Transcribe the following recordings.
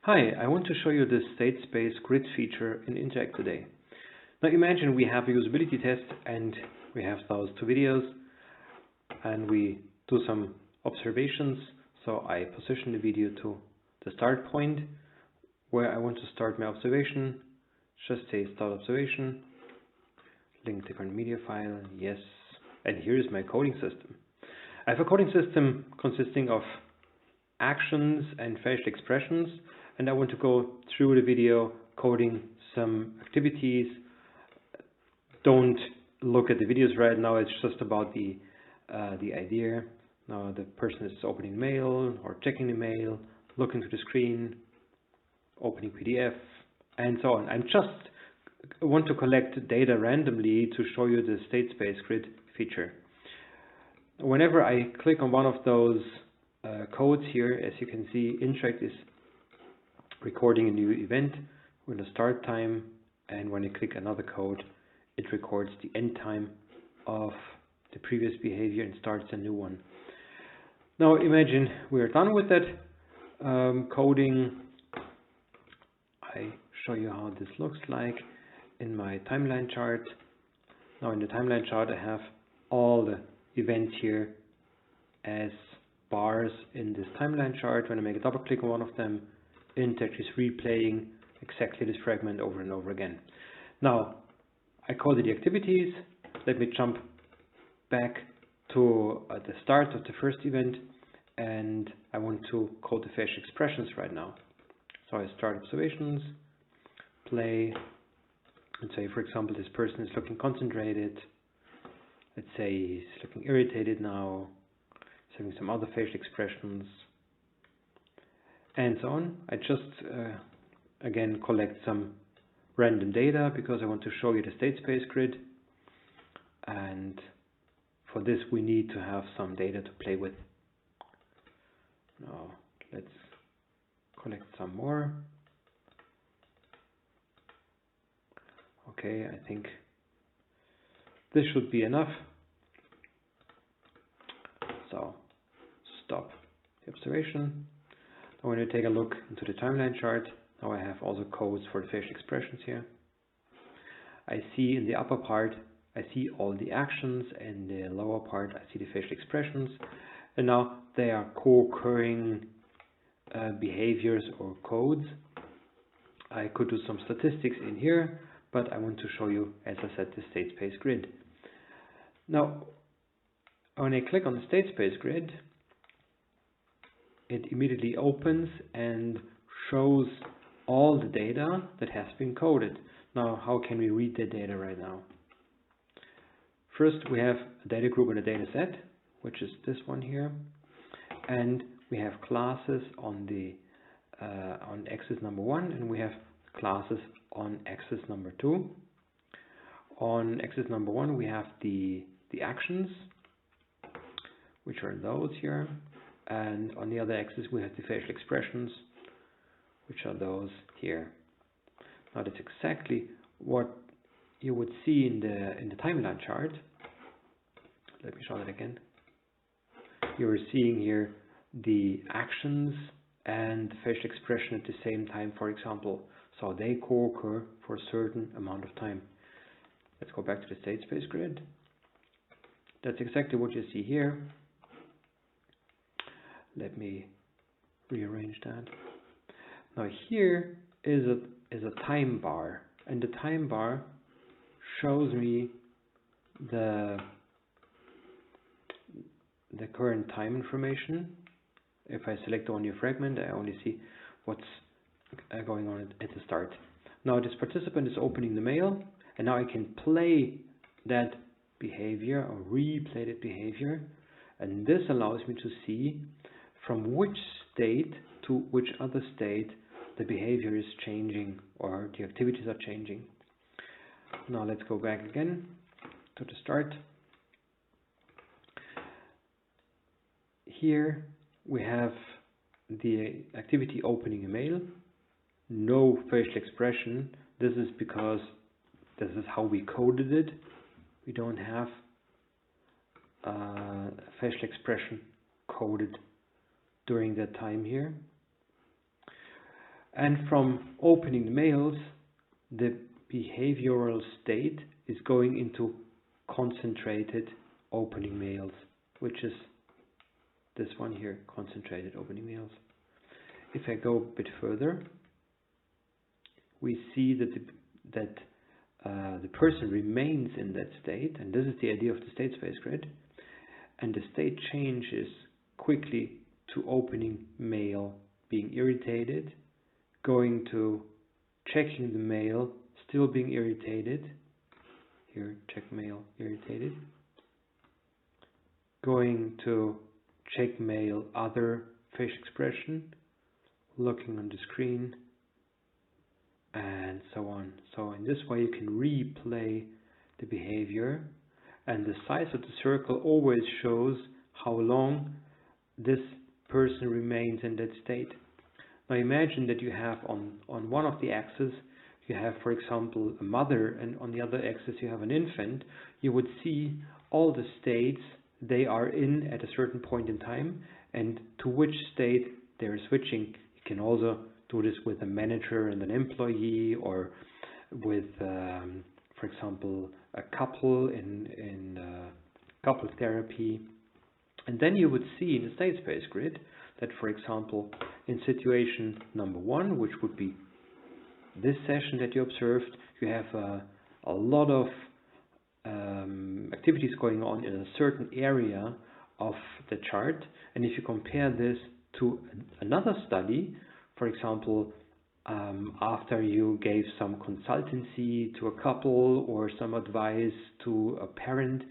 Hi, I want to show you the state space grid feature in Interact today. Now imagine we have a usability test and we have those two videos and we do some observations. So I position the video to the start point where I want to start my observation. Just say start observation, link the current media file, yes, and here is my coding system. I have a coding system consisting of actions and facial expressions, and I want to go through the video coding some activities. Don't look at the videos right now, it's just about the idea. Now the person is opening mail or checking the mail, looking to the screen, opening PDF, and so on. I just want to collect data randomly to show you the state space grid feature. Whenever I click on one of those codes here, as you can see, Interact is recording a new event with a start time, and when I click another code, it records the end time of the previous behavior and starts a new one. Now imagine we're done with that coding. I show you how this looks like in my timeline chart. Now in the timeline chart I have all the events here as bars in this timeline chart. When I make a double click on one of them, Interact is replaying exactly this fragment over and over again. Now I coded the activities. Let me jump back to the start of the first event, and I want to code the facial expressions right now. So I start observations, play, and say, for example, this person is looking concentrated. Let's say he's looking irritated now. He's having some other facial expressions, and so on. I just again collect some random data because I want to show you the state space grid, and for this we need to have some data to play with. Now let's collect some more. Okay, I think this should be enough. So stop the observation. Now when you take a look into the timeline chart, now I have also codes for the facial expressions here. I see in the upper part, I see all the actions, and in the lower part I see the facial expressions, and now they are co-occurring behaviors or codes. I could do some statistics in here, but I want to show you, as I said, the state space grid. Now when I click on the state space grid, it immediately opens and shows all the data that has been coded. Now how can we read the data right now? First we have a data group and a data set, which is this one here, and we have classes on the on axis number 1, and we have classes on axis number 2. On axis number 1 we have the actions, which are those here, and on the other axis we have the facial expressions, which are those here. Now that's exactly what you would see in the timeline chart. Let me show that again. You're seeing here the actions and the facial expression at the same time, for example. So they co-occur for a certain amount of time. Let's go back to the state space grid. That's exactly what you see here. Let me rearrange that. Now here is a time bar, and the time bar shows me the current time information. If I select only a fragment, I only see what's going on at the start. Now this participant is opening the mail, and now I can play that behavior or replay that behavior, and this allows me to see from which state to which other state the behavior is changing or the activities are changing. Now let's go back again to the start. Here we have the activity opening a mail, no facial expression. This is because this is how we coded it. We don't have facial expression coded during that time here. And from opening the mails, the behavioral state is going into concentrated opening mails, which is this one here, concentrated opening mails. If I go a bit further, we see that the person remains in that state, and this is the idea of the state space grid, and the state changes quickly to opening mail, being irritated, going to checking the mail, still being irritated, here check mail, irritated, going to check mail, other facial expression, looking on the screen, and so on. So in this way you can replay the behavior, and the size of the circle always shows how long this person remains in that state. Now imagine that you have on one of the axes you have, for example, a mother, and on the other axis you have an infant. You would see all the states they are in at a certain point in time and to which state they're switching. You can also do this with a manager and an employee, or with, for example, a couple in couple therapy. And then you would see in the state space grid that, for example, in situation number 1, which would be this session that you observed, you have a lot of activities going on in a certain area of the chart. And if you compare this to another study, for example, after you gave some consultancy to a couple or some advice to a parent,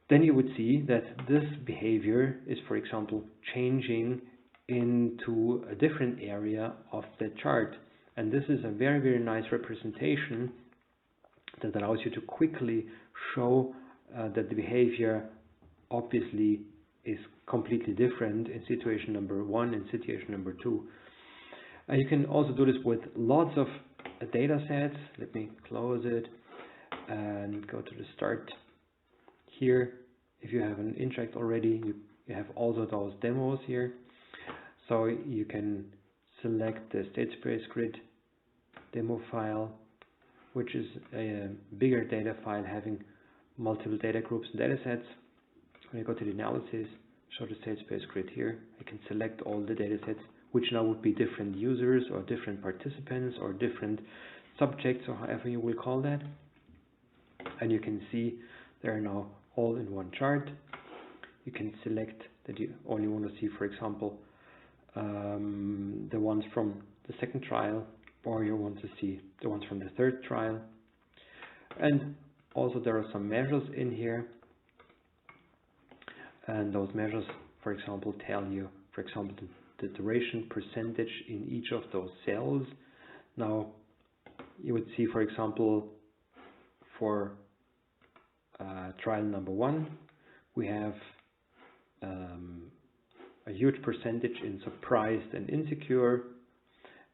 then you would see that this behavior is, for example, changing into a different area of the chart. And this is a very, very nice representation that allows you to quickly show that the behavior obviously is completely different in situation number 1 and situation number 2. You can also do this with lots of data sets. Let me close it and go to the start. Here, if you have an Interact already, you have also those demos here. So you can select the state space grid demo file, which is a bigger data file having multiple data groups and data sets. When I go to the analysis, show the state space grid here, I can select all the data sets, which now would be different users or different participants or different subjects, or however you will call that. And you can see they are now all in one chart. You can select that you only want to see, for example, the ones from the second trial, or you want to see the ones from the third trial. And also there are some measures in here, and those measures, for example, tell you, for example, the duration percentage in each of those cells. Now you would see, for example, for trial number 1, we have a huge percentage in surprised and insecure.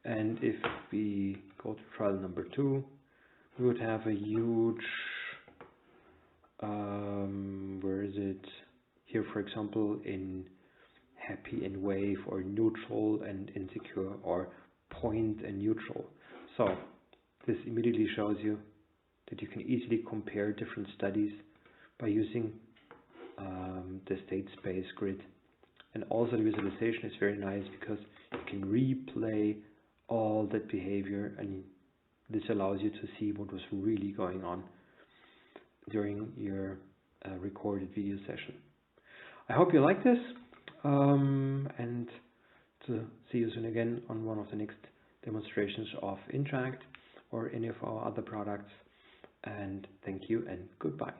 And if we go to trial number 2, we would have a huge, where is it? Here, for example, in happy and wave, or neutral and insecure, or point and neutral. So this immediately shows you that you can easily compare different studies by using the state space grid. And also the visualization is very nice because you can replay all that behavior, and this allows you to see what was really going on during your recorded video session. I hope you like this, and to see you soon again on one of the next demonstrations of Interact or any of our other products. And thank you and goodbye.